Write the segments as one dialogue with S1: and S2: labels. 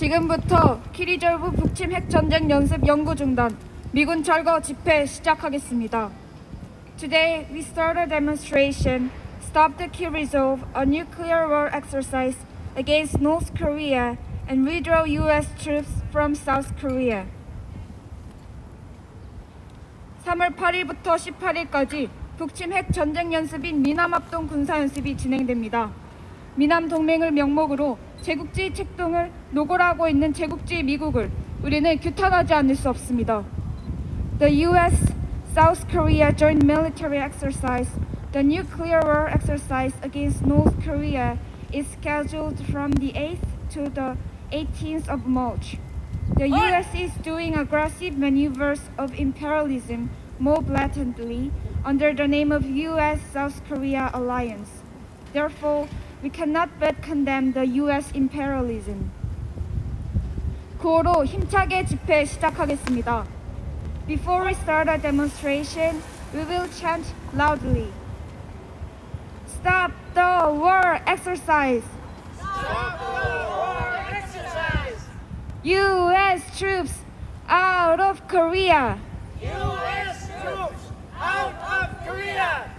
S1: 지금부터 키리졸브북침핵전쟁연습영구중단 미군철거 집회 시작하겠습니다. Today we start a demonstration, Stop the Kirizov, a nuclear war exercise against North Korea and withdraw U.S. troops from South Korea. 3월 8일부터 18일까지 북침 핵 전쟁 연습인 미남합동 군사연습이 진행됩니다. 미남 동맹을 명목으로 제국주의 책동을 노골하고 있는 제국주의 미국을 우리는 규탄하지 않을 수 없습니다. The U.S.-South Korea joint military exercise, the nuclear war exercise against North Korea, is scheduled from the 8th to the 18th of March. The U.S. is doing aggressive maneuvers of imperialism more blatantly under the name of U.S.-South Korea alliance. Therefore, we cannot but condemn the U.S. imperialism. 구호로 힘차게 집회 시작하겠습니다. Before we start our demonstration, we will chant loudly. Stop the war exercise!
S2: Stop the war exercise!
S1: U.S. troops out of Korea!
S2: U.S. troops out of Korea!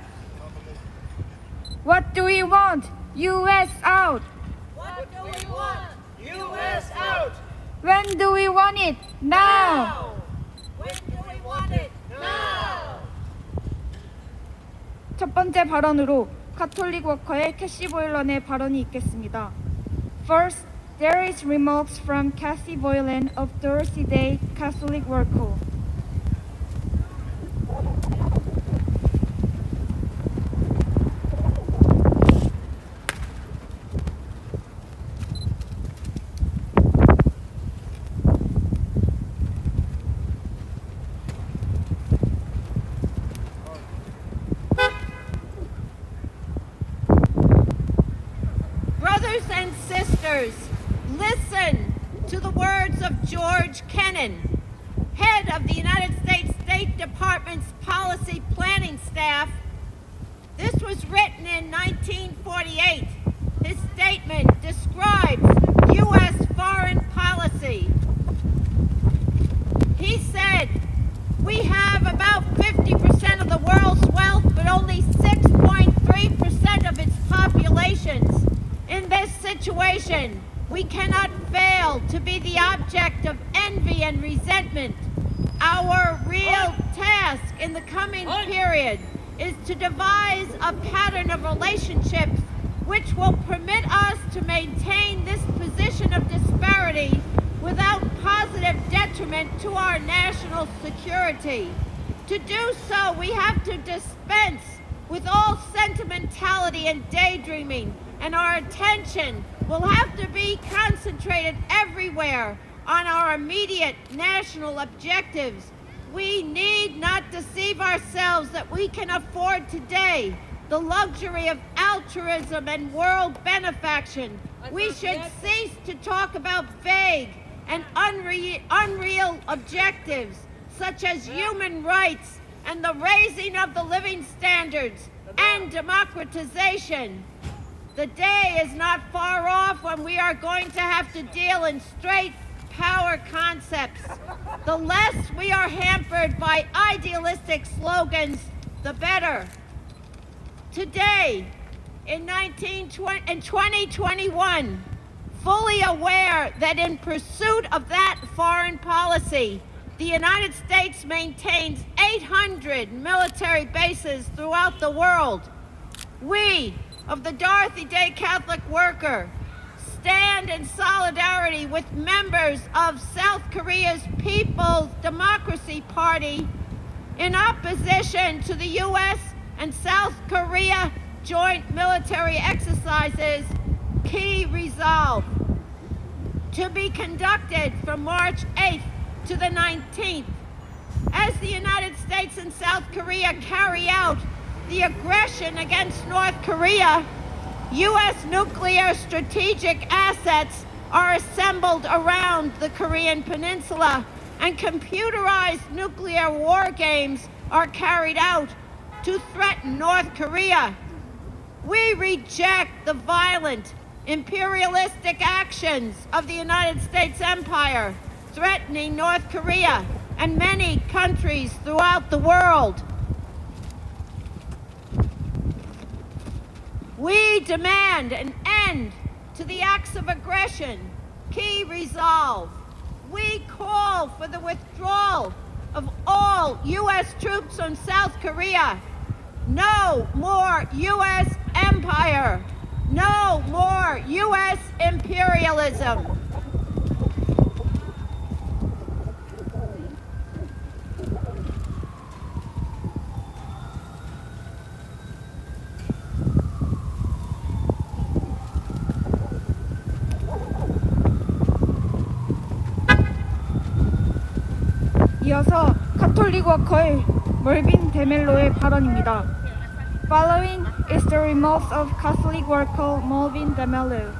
S1: What do we want? U.S. out!
S2: What do we want? U.S. out!
S1: When do we want it? Now!
S2: When do we want it? Now!
S1: 첫 번째 발언으로 카톨릭 워커의 캐시 보일런의 발언이 있겠습니다. First, there is remarks from Cassie Boylan of Thursday Day Catholic Worker.
S3: Brothers and sisters, listen to the words of George Kennan, head of the United States State Department's policy planning staff. This was written in 1948. His statement describes U.S. foreign policy. He said, "We have about 50% of the world's wealth, but only 6.3% of its populations. In this situation, we cannot fail to be the object of envy and resentment. Our real task in the coming period is to devise a pattern of relationships which will permit us to maintain this position of disparity without positive detriment to our national security. To do so, we have to dispense with all sentimentality and daydreaming, and our attention will have to be concentrated everywhere on our immediate national objectives. We need not deceive ourselves that we can afford today the luxury of altruism and world benefaction. We should cease to talk about vague and unreal objectives such as human rights and the raising of the living standards and democratization. The day is not far off when we are going to have to deal in straight power concepts. The less we are hampered by idealistic slogans, the better. Today, in 2021, fully aware that in pursuit of that foreign policy, the United States maintains 800 military bases throughout the world. We, of the Dorothy Day Catholic Worker, stand in solidarity with members of South Korea's People's Democracy Party in opposition to the U.S. and South Korea joint military exercises, Key Resolve, to be conducted from March 8th to the 19th. As the United States and South Korea carry out the aggression against North Korea, U.S. nuclear strategic assets are assembled around the Korean Peninsula, and computerized nuclear war games are carried out to threaten North Korea. We reject the violent, imperialistic actions of the United States Empire threatening North Korea and many countries throughout the world. We demand an end to the acts of aggression. Key resolve. We call for the withdrawal of all U.S. troops from South Korea. No more U.S. empire. No more U.S. imperialism.
S1: 이어서 카톨릭 워커의 멀빈 데멜로의 발언입니다. Following is the remarks of Catholic worker Melvin DeMello.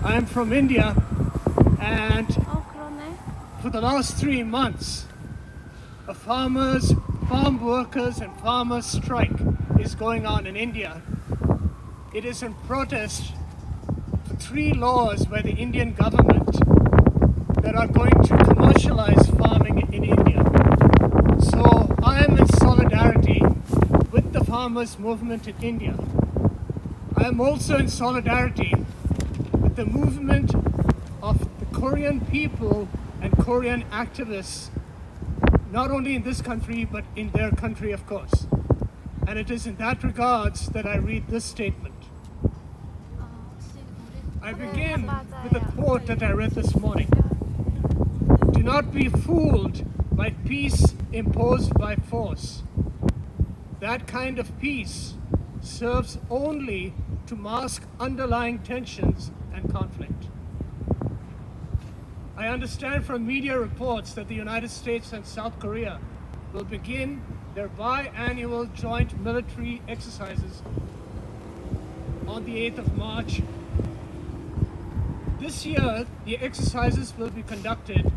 S4: I'm from India, and for the last 3 months, a farm workers and farmers strike is going on in India. It is in protest for 3 laws by the Indian government that are going to commercialize farming in India. So I am in solidarity with the farmers movement in India. I am also in solidarity with the movement of the Korean people and Korean activists, not only in this country, but in their country, of course. And it is in that regards that I read this statement. I begin with a quote that I read this morning. Do not be fooled by peace imposed by force. That kind of peace serves only to mask underlying tensions and conflict. I understand from media reports that the United States and South Korea will begin their biannual joint military exercises on the 8th of March. This year, the exercises will be conducted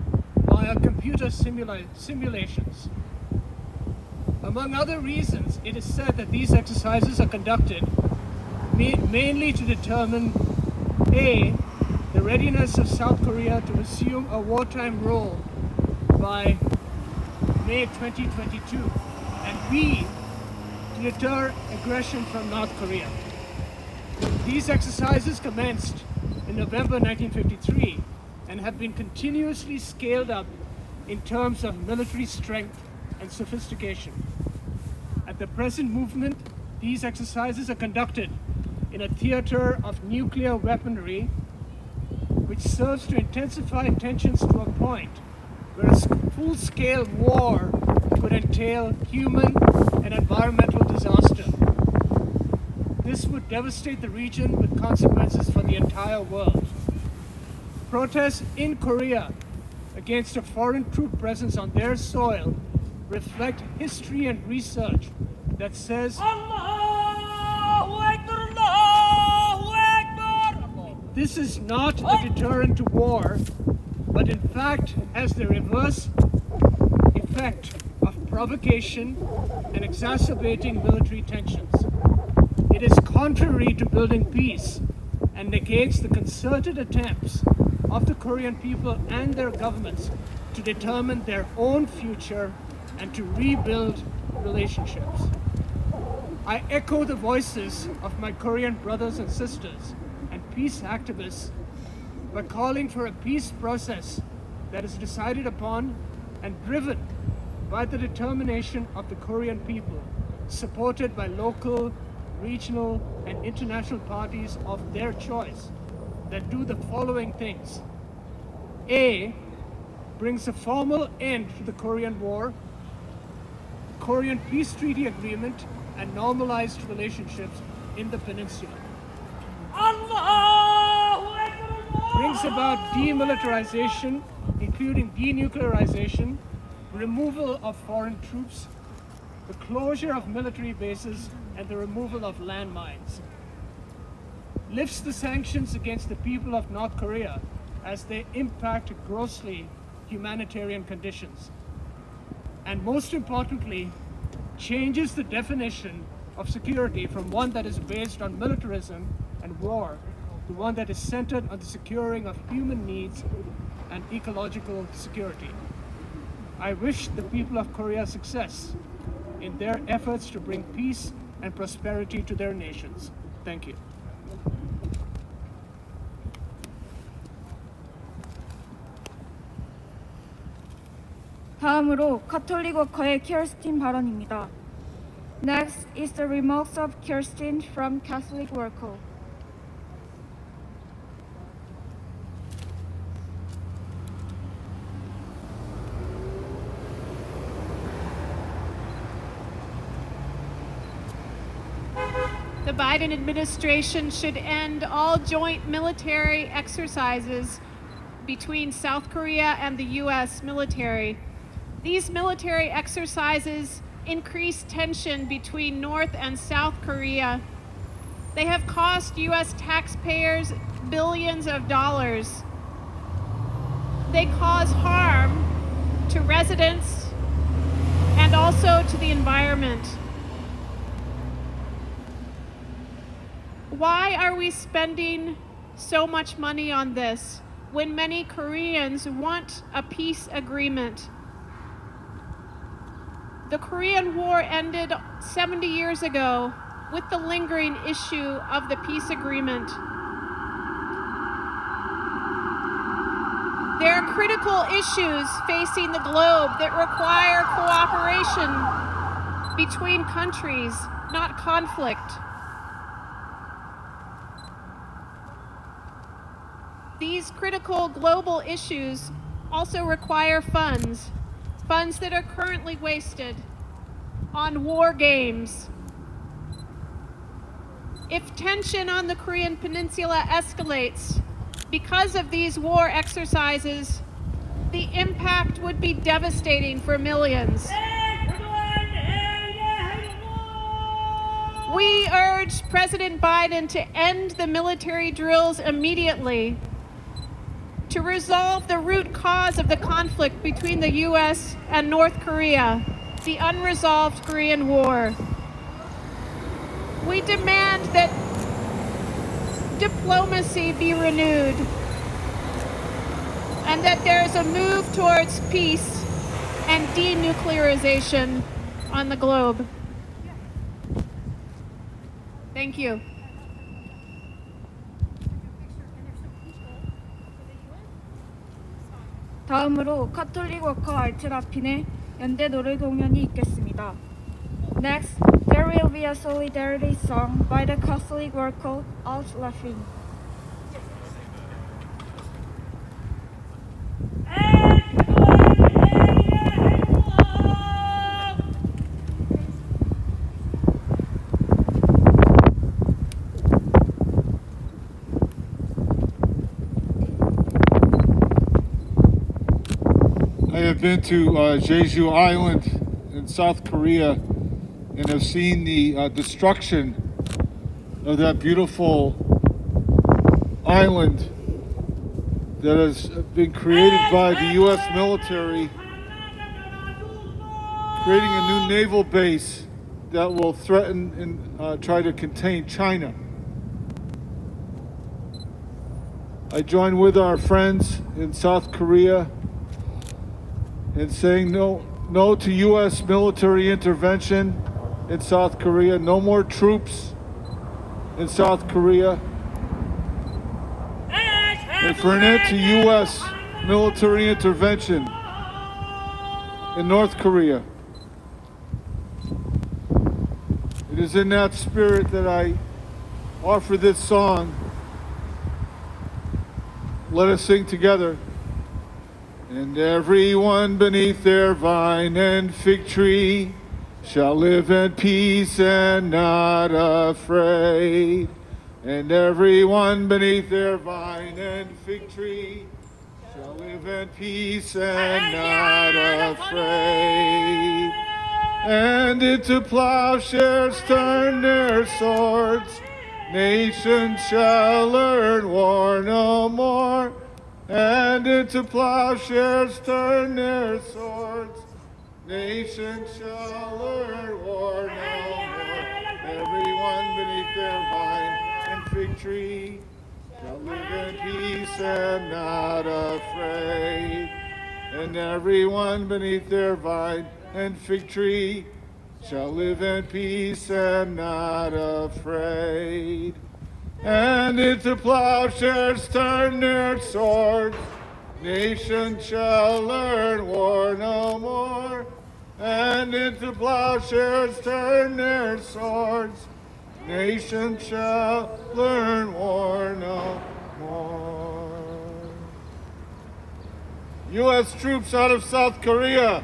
S4: via computer simulations. Among other reasons, it is said that these exercises are conducted mainly to determine A, the readiness of South Korea to assume a wartime role by May 2022, and B, to deter aggression from North Korea. These exercises commenced in November 1953 and have been continuously scaled up in terms of military strength and sophistication. At the present movement, these exercises are conducted in a theater of nuclear weaponry, which serves to intensify tensions to a point where a full-scale war could entail human and environmental disaster. This would devastate the region with consequences for the entire world. Protests in Korea against a foreign troop presence on their soil reflect history and research that says this is not a deterrent to war, but in fact has the reverse effect of provocation and exacerbating military tensions. It is contrary to building peace and negates the concerted attempts of the Korean people and their governments to determine their own future and to rebuild relationships. I echo the voices of my Korean brothers and sisters and peace activists by calling for a peace process that is decided upon and driven by the determination of the Korean people, supported by local, regional, and international parties of their choice that do the following things. A, brings a formal end to the Korean War, Korean Peace Treaty Agreement, and normalized relationships in the peninsula. Brings about demilitarization, including denuclearization, removal of foreign troops, the closure of military bases, and the removal of landmines. Lifts the sanctions against the people of North Korea as they impact grossly humanitarian conditions. And most importantly, changes the definition of security from one that is based on militarism and war to one that is centered on the securing of human needs and ecological security. I wish the people of Korea success in their efforts to bring peace and prosperity to their nations. Thank you.
S1: 다음으로 가톨릭 워커의 키어스틴 발언입니다. Next is the remarks of Kirsten from Catholic Worker.
S5: The Biden administration should end all joint military exercises between South Korea and the U.S. military. These military exercises increase tension between North and South Korea. They have cost U.S. taxpayers billions of dollars. They cause harm to residents and also to the environment. Why are we spending so much money on this when many Koreans want a peace agreement? The Korean War ended 70 years ago with the lingering issue of the peace agreement. There are critical issues facing the globe that require cooperation between countries, not conflict. These critical global issues also require funds that are currently wasted on war games. If tension on the Korean Peninsula escalates because of these war exercises, the impact would be devastating for millions. We urge President Biden to end the military drills immediately, to resolve the root cause of the conflict between the U.S. and North Korea, the unresolved Korean War. We demand that diplomacy be renewed and that there is a move towards peace and denuclearization on the globe. Thank you.
S1: 다음으로 가톨릭 워커 알트라핀의 연대 노래 공연이 있겠습니다. Next, there will be a solidarity song by the Catholic Worker Alt Laughing.
S6: I have been to Jeju Island in South Korea and have seen the destruction of that beautiful island that has been created by the U.S. military, creating a new naval base that will threaten and try to contain China. I join with our friends in South Korea in saying no to U.S. military intervention in South Korea, no more troops in South Korea, and for an end to U.S. military intervention in North Korea. It is in that spirit that I offer this song. Let us sing together. And everyone beneath their vine and fig tree shall live in peace and not afraid. And everyone beneath their vine and fig tree shall live in peace and not afraid. And into plowshares turn their swords, nations shall learn war no more. And into plowshares turn their swords, nations shall learn war no more. Everyone beneath their vine and fig tree shall live in peace and not afraid. And everyone beneath their vine and fig tree shall live in peace and not afraid. And into plowshares turn their swords, nations shall learn war no more. And into plowshares turn their swords, nations shall learn war no more. U.S. troops out of South Korea.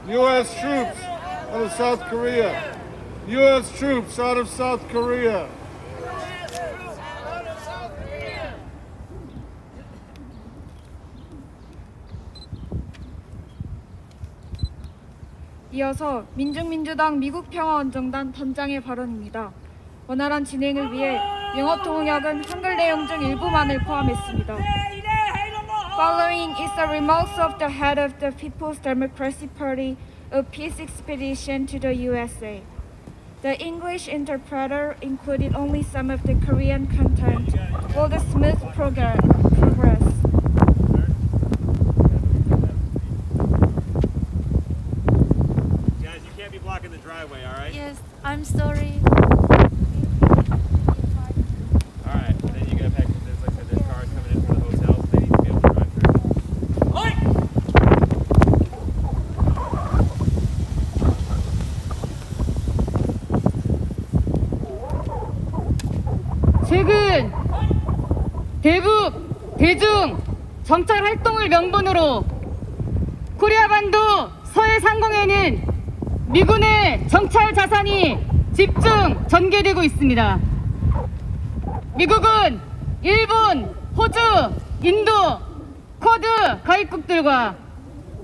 S6: U.S. troops out of South Korea. U.S. troops out of South Korea.
S1: 이어서 민중민주당 미국평화원정단 단장의 발언입니다. 원활한 진행을 위해 영어 통역은 한글 내용 중 일부만을 포함했습니다. Following is the remarks of the head of the People's Democratic Party, a peace expedition to the USA. The English interpreter included only some of the Korean content for the smooth progress.
S2: Blocking the driveway, all right?
S7: Yes, I'm sorry.
S2: All right. And then you gotta pack. There's like I said, there's cars coming in from the hotel, so they need to be able to drive through.
S8: 최근 대북, 대중, 정찰 활동을 명분으로 코리아 반도 서해 상공에는 미군의 정찰 자산이 집중 전개되고 있습니다. 미국은 일본, 호주, 인도, 쿼드 가입국들과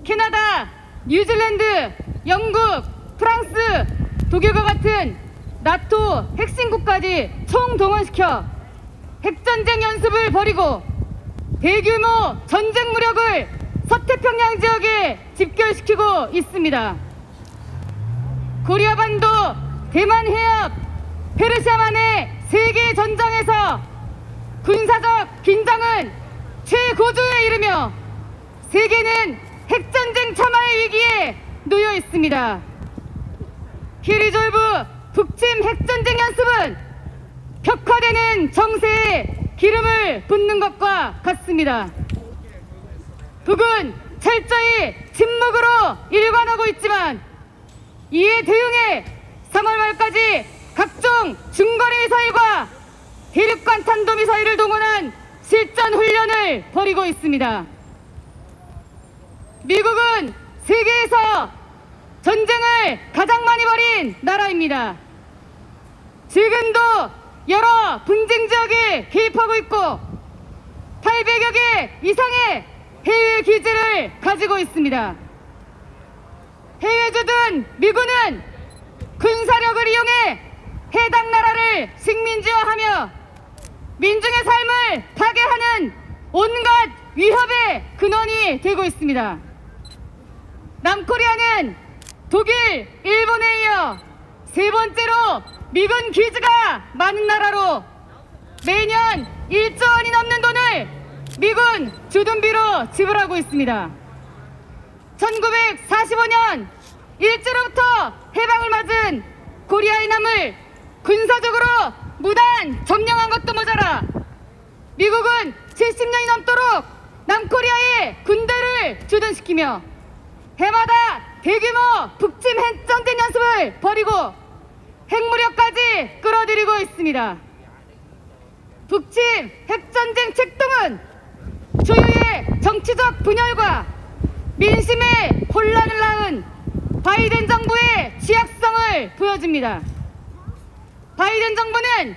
S8: 캐나다, 뉴질랜드, 영국, 프랑스, 독일과 같은 나토 핵심국까지 총동원시켜 핵전쟁 연습을 벌이고 대규모 전쟁 무력을 서태평양 지역에 집결시키고 있습니다. 코리아 반도, 대만 해협, 페르시아만의 세계 전장에서 군사적 긴장은 최고조에 이르며 세계는 핵전쟁 참화의 위기에 놓여 있습니다. 키리졸브북침 핵전쟁 연습은 벽화되는 정세에 기름을 붓는 것과 같습니다. 북은 철저히 침묵으로 일관하고 있지만 이에 대응해 3월 말까지 각종 중거리 미사일과 대륙간 탄도미사일을 동원한 실전 훈련을 벌이고 있습니다. 미국은 세계에서 전쟁을 가장 많이 벌인 나라입니다. 지금도 여러 분쟁 지역에 개입하고 있고 800여 개 이상의 해외 기지를 가지고 있습니다. 해외주둔 미군은 군사력을 이용해 해당 나라를 식민지화하며 민중의 삶을 파괴하는 온갖 위협의 근원이 되고 있습니다. 남코리아는 독일, 일본에 이어 세 번째로 미군 기지가 많은 나라로 매년 1조 원이 넘는 돈을 미군 주둔비로 지불하고 있습니다. 1945년 일제로부터 해방을 맞은 코리아의 남을 군사적으로 무단 점령한 것도 모자라 미국은 70년이 넘도록 남코리아에 군대를 주둔시키며 해마다 대규모 북침 핵전쟁 연습을 벌이고 핵무력까지 끌어들이고 있습니다. 북침 핵전쟁 책동은 초유의 정치적 분열과 민심의 혼란을 낳은 바이든 정부의 취약성 보여줍니다. 바이든 정부는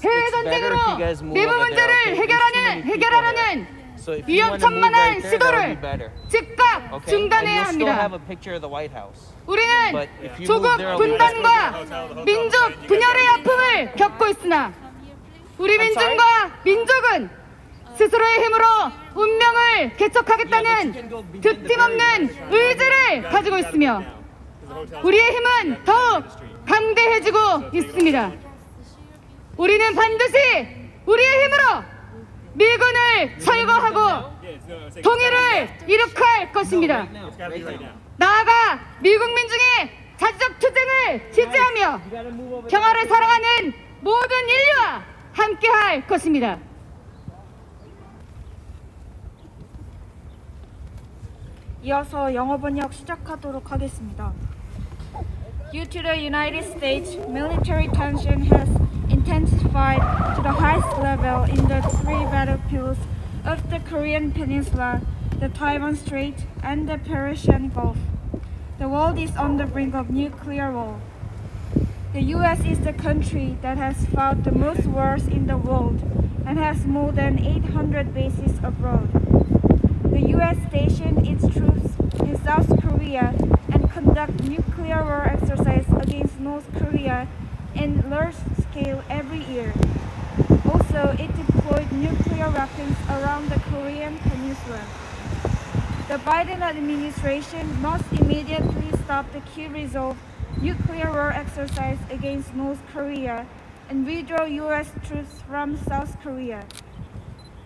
S8: 해외 전쟁으로 내부 문제를 해결하라는 위험천만한 시도를 즉각 중단해야 합니다. 우리는 조국 분단과 민족 분열의 아픔을 겪고 있으나 우리 민중과 민족은 스스로의 힘으로 운명을 개척하겠다는 드팀없는 의지를 가지고 있으며 우리의 힘은 더욱 강대해지고 있습니다. 우리는 반드시 우리의 힘으로 미군을 철거하고 통일을 이룩할 것입니다. 나아가 미국 민중의 자주적 투쟁을 지지하며 평화를 사랑하는 모든 인류와 함께할 것입니다.
S1: 이어서 영어 번역 시작하도록 하겠습니다. Due to the United States, military tension has intensified to the highest level in the three battlefields of the Korean Peninsula, the Taiwan Strait, and the Persian Gulf. The world is on the brink of nuclear war. The U.S. is the country that has fought the most wars in the world and has more than 800 bases abroad. The U.S. stationed its troops in South Korea and conduct nuclear war exercises against North Korea in large scale every year. Also, it deployed nuclear weapons around the Korean Peninsula. The Biden administration must immediately stop the key-resolve nuclear war exercise against North Korea and withdraw U.S. troops from South Korea.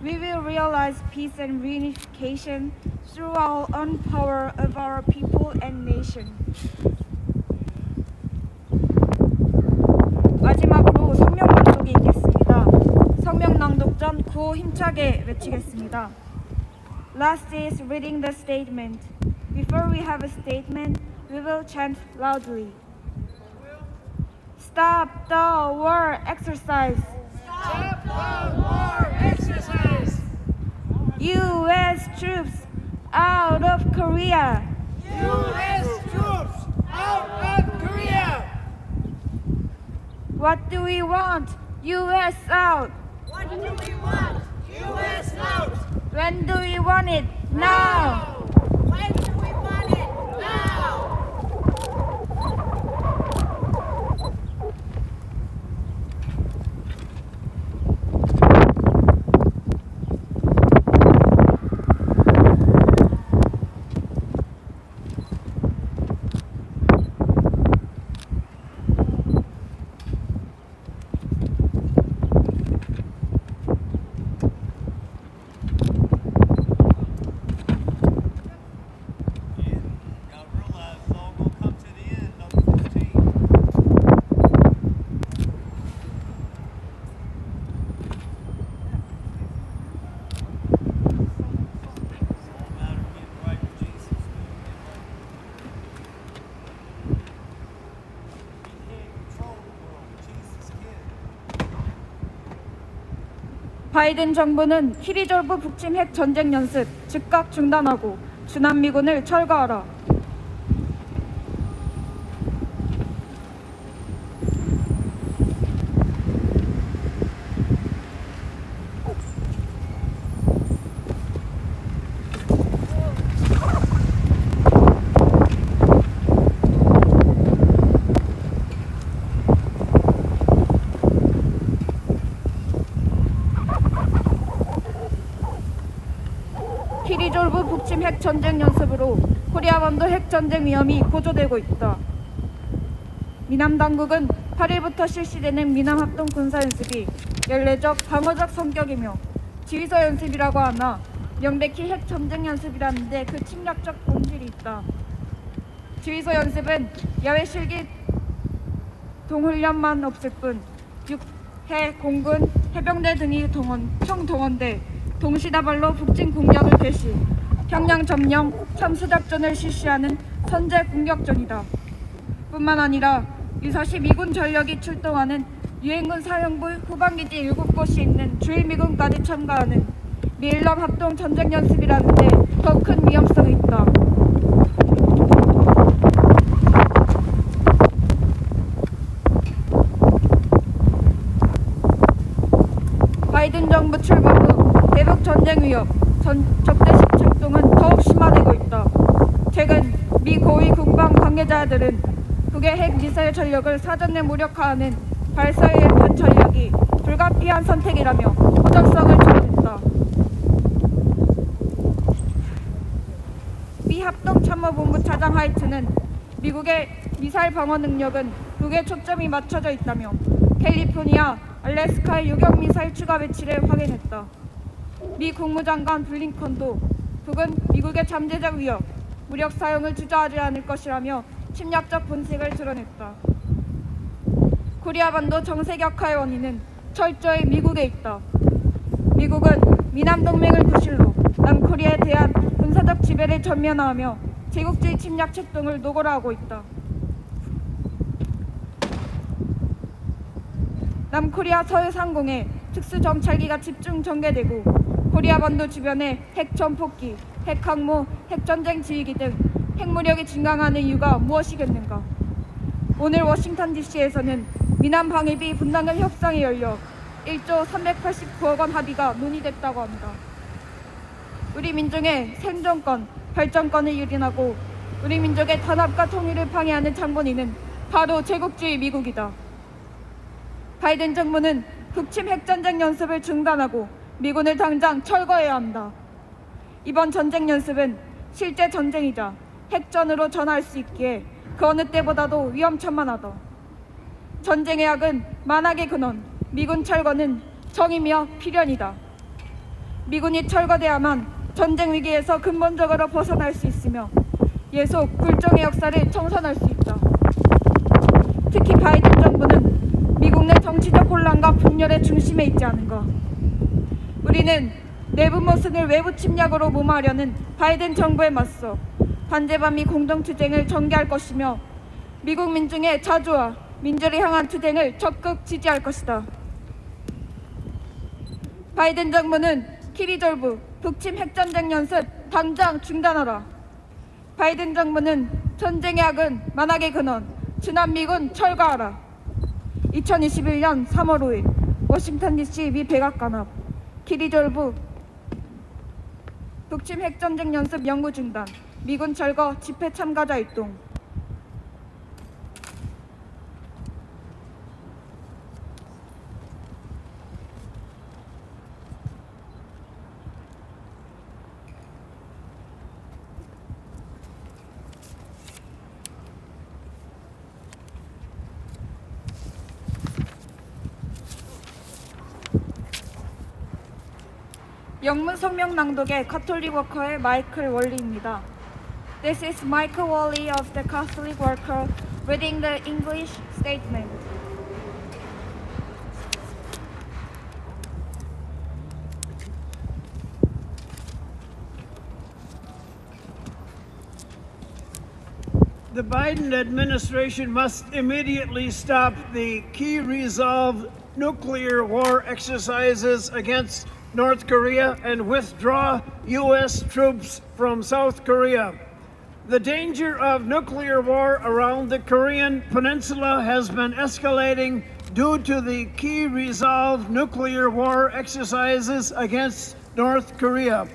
S1: We will realize peace and reunification through our own power of our people and nation. 마지막으로 성명 낭독이 있겠습니다. 성명 낭독 전 구호 힘차게 외치겠습니다. Last is reading the statement. Before we have a statement, we will chant loudly. Stop the war exercise.
S4: Stop the war exercise!
S1: U.S. troops out of Korea.
S4: U.S. troops out of Korea!
S1: What do we want? U.S. out.
S3: What do we want? U.S. out!
S1: When do we want it? Now.
S3: When do we want it? Now!
S1: 바이든 정부는 키리졸브북침핵 전쟁 연습 즉각 중단하고 주남미군을 철거하라. 키리졸브북침 핵 전쟁 연습으로 코리아 반도 핵 전쟁 위험이 고조되고 있다. 미남 당국은 8일부터 실시되는 미남 합동 군사 연습이 연례적 방어적 성격이며 지휘서 연습이라고 하나 명백히 핵 전쟁 연습이라는데 그 침략적 본질이 있다. 지휘서 연습은 야외 실기 동훈련만 없을 뿐 육, 해, 공군, 해병대 등이 총동원돼 동시다발로 북진 공격을 개시, 평양 점령 참수작전을 실시하는 선제 공격전이다. 뿐만 아니라 유사시 미군 전력이 출동하는 유엔군 사령부 후방기지 7곳이 있는 주일미군까지 참가하는 미일럽 합동 전쟁 연습이라는데 더 큰 위험성이 있다. 전쟁 위협, 적대식 작동은 더욱 심화되고 있다. 최근 미 고위 국방 관계자들은 북의 핵 미사일 전력을 사전에 무력화하는 발사의 현 전략이 불가피한 선택이라며 허전성을 드러냈다. 미 합동참모본부 차장 하이트는 미국의 미사일 방어 능력은 북에 초점이 맞춰져 있다며 캘리포니아, 알래스카의 유격 미사일 추가 배치를 확인했다. 미 국무장관 블링컨도 북은 미국의 잠재적 위협, 무력 사용을 주저하지 않을 것이라며 침략적 본색을 드러냈다. 코리아 반도 정세 격화의 원인은 철저히 미국에 있다. 미국은 미남 동맹을 구실로 남코리아에 대한 군사적 지배를 전면화하며 제국주의 침략 책동을 노골화하고 있다. 남코리아 서해 상공에 특수정찰기가 집중 전개되고 코리아 반도 주변에 핵전폭기, 핵항모, 핵전쟁 지휘기 등 핵무력이 증강하는 이유가 무엇이겠는가? 오늘 워싱턴 DC에서는 미남 방위비 분담금 협상이 열려 1조 389억 원 합의가 논의됐다고 합니다. 우리 민중의 생존권, 발전권을 유린하고 우리 민족의 단합과 통일을 방해하는 장본인은 바로 제국주의 미국이다. 바이든 정부는 북침 핵전쟁 연습을 중단하고 미군을 당장 철거해야 한다. 이번 전쟁 연습은 실제 전쟁이자 핵전으로 전환할 수 있기에 그 어느 때보다도 위험천만하다. 전쟁의 약은 만악의 근원, 미군 철거는 정의며 필연이다. 미군이 철거돼야만 전쟁 위기에서 근본적으로 벗어날 수 있으며 예속 굴종의 역사를 청산할 수 있다. 특히 바이든 정부는 미국 내 정치적 혼란과 분열의 중심에 있지 않은가. 우리는 내부 모순을 외부 침략으로 무마하려는 바이든 정부에 맞서 반제반미 공동투쟁을 전개할 것이며 미국 민중의 자주와 민주를 향한 투쟁을 적극 지지할 것이다. 바이든 정부는 키리졸브북침 핵전쟁 연습 당장 중단하라. 바이든 정부는 전쟁의 약은 만악의 근원, 주남미군 철거하라. 2021년 3월 5일 워싱턴 DC 미 백악관앞 키리졸브북침 핵전쟁 연습 영구중단 미군철거 집회 참가자 일동. 영문 성명 낭독의 가톨릭 워커의 마이클 월리입니다. This is Michael Wally of the Catholic Worker reading the English statement.
S7: The Biden administration must immediately stop the key resolve nuclear war exercises against North Korea and withdraw U.S. troops from South Korea. The danger of nuclear war around the Korean Peninsula has been escalating due to the key resolve nuclear war exercises against North Korea.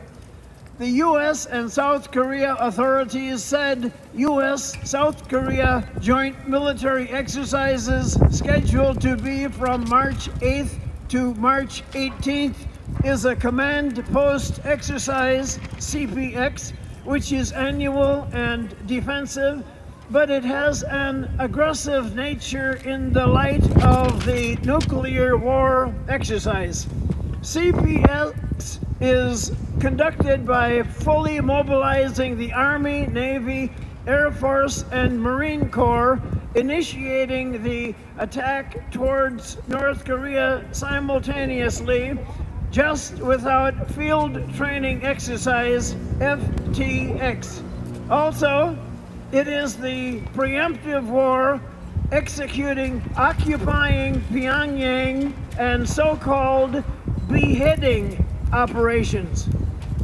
S7: The U.S. and South Korea authorities said U.S.-South Korea joint military exercises scheduled to be from March 8th to March 18th is a command post exercise, CPX, which is annual and defensive, but it has an aggressive nature in the light of the nuclear war exercise. CPX is conducted by fully mobilizing the Army, Navy, Air Force, and Marine Corps, initiating the attack towards North Korea simultaneously, just without field training exercise, FTX. Also, it is the preemptive war executing occupying Pyongyang and so-called beheading operations.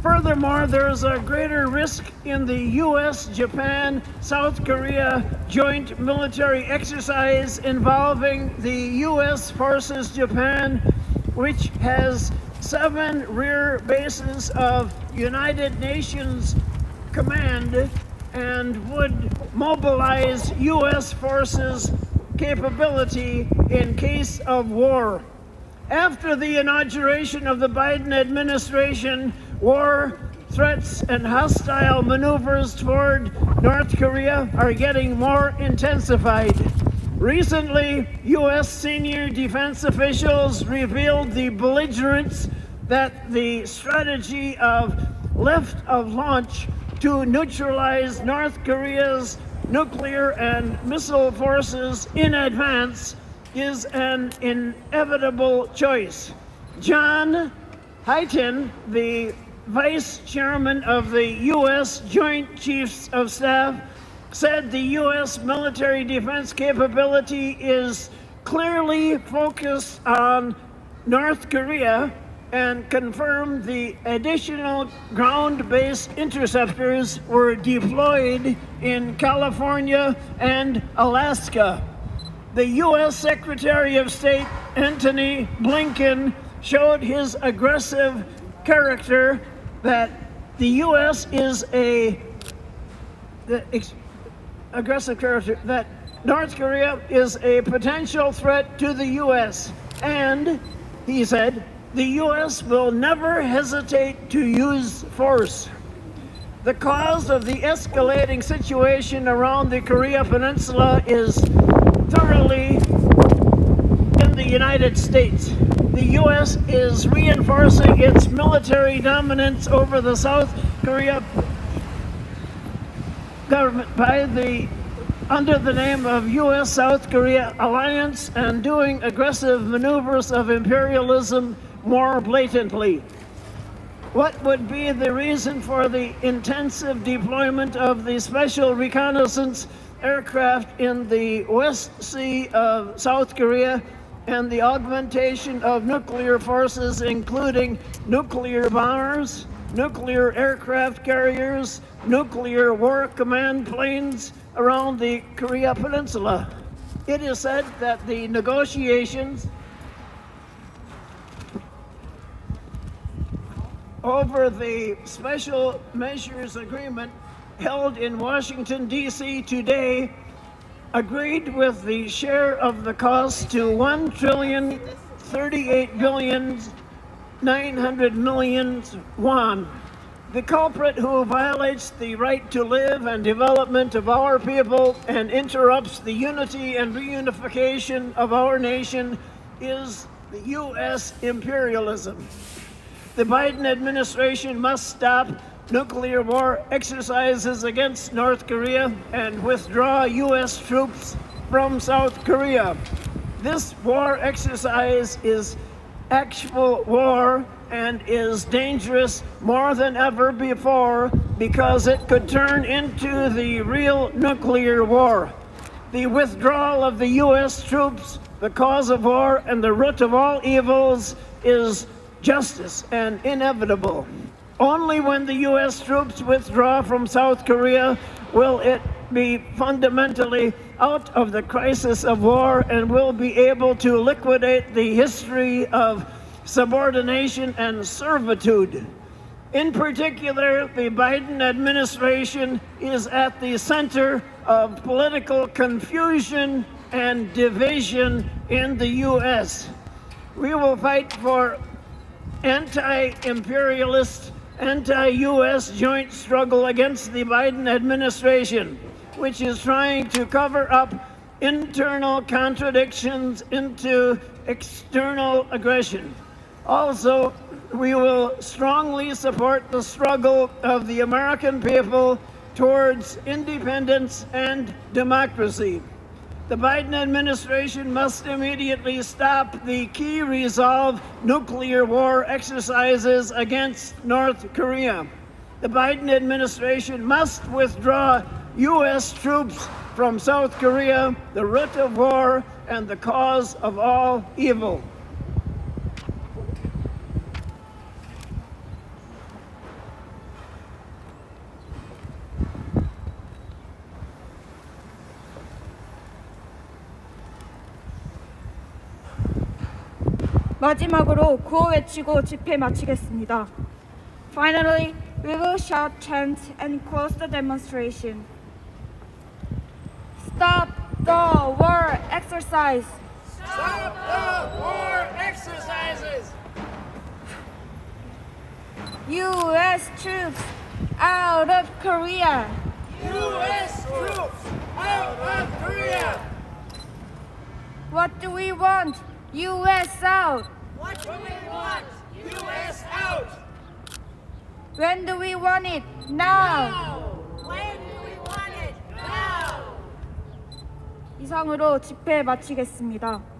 S7: Furthermore, there is a greater risk in the U.S., Japan, South Korea joint military exercise involving the U.S. forces Japan, which has 7 rear bases of United Nations Command and would mobilize U.S. forces capability in case of war. After the inauguration of the Biden administration, war threats and hostile maneuvers toward North Korea are getting more intensified. Recently, U.S. senior defense officials revealed the belligerence that the strategy of lift of launch to neutralize North Korea's nuclear and missile forces in advance is an inevitable choice. John Hyten, the Vice Chairman of the U.S. Joint Chiefs of Staff, said the U.S. military defense capability is clearly focused on North Korea and confirmed the additional ground-based interceptors were deployed in California and Alaska. The U.S. Secretary of State Antony Blinken showed his aggressive character that the U.S. is that North Korea is a potential threat to the U.S. and he said the U.S. will never hesitate to use force. The cause of the escalating situation around the Korea Peninsula is thoroughly in the United States. The U.S. is reinforcing its military dominance over the South Korea government under the name of U.S.-South Korea alliance and doing aggressive maneuvers of imperialism more blatantly. What would be the reason for the intensive deployment of the special reconnaissance aircraft in the West Sea of South Korea and the augmentation of nuclear forces, including nuclear bombers, nuclear aircraft carriers, nuclear war command planes around the Korea Peninsula? It is said that the negotiations over the special measures agreement held in Washington, D.C. today agreed with the share of the cost to $1,038,900,000,000 won. The culprit who violates the right to live and development of our people and interrupts the unity and reunification of our nation is the U.S. imperialism. The Biden administration must stop nuclear war exercises against North Korea and withdraw U.S. troops from South Korea. This war exercise is actual war and is dangerous more than ever before because it could turn into the real nuclear war. The withdrawal of the U.S. troops, the cause of war and the root of all evils, is justice and inevitable. Only when the U.S. troops withdraw from South Korea will it be fundamentally out of the crisis of war and will be able to liquidate the history of subordination and servitude. In particular, the Biden administration is at the center of political confusion and division in the U.S. We will fight for anti-imperialist, anti-U.S. joint struggle against the Biden administration, which is trying to cover up internal contradictions into external aggression. Also, we will strongly support the struggle of the American people towards independence and democracy. The Biden administration must immediately stop the key resolve nuclear war exercises against North Korea. The Biden administration must withdraw U.S. troops from South Korea, the root of war and the cause of all evil.
S1: 마지막으로 구호 외치고 집회 마치겠습니다. Finally, we will shout, chant, and close the demonstration. Stop the war exercise.
S7: Stop the war exercises!
S1: U.S. troops out of Korea.
S7: U.S. troops out of Korea!
S1: What do we want? U.S. out.
S7: What do we want? U.S. out!
S1: When do we want it? Now.
S3: When do we want it? Now!
S1: 이상으로 집회 마치겠습니다.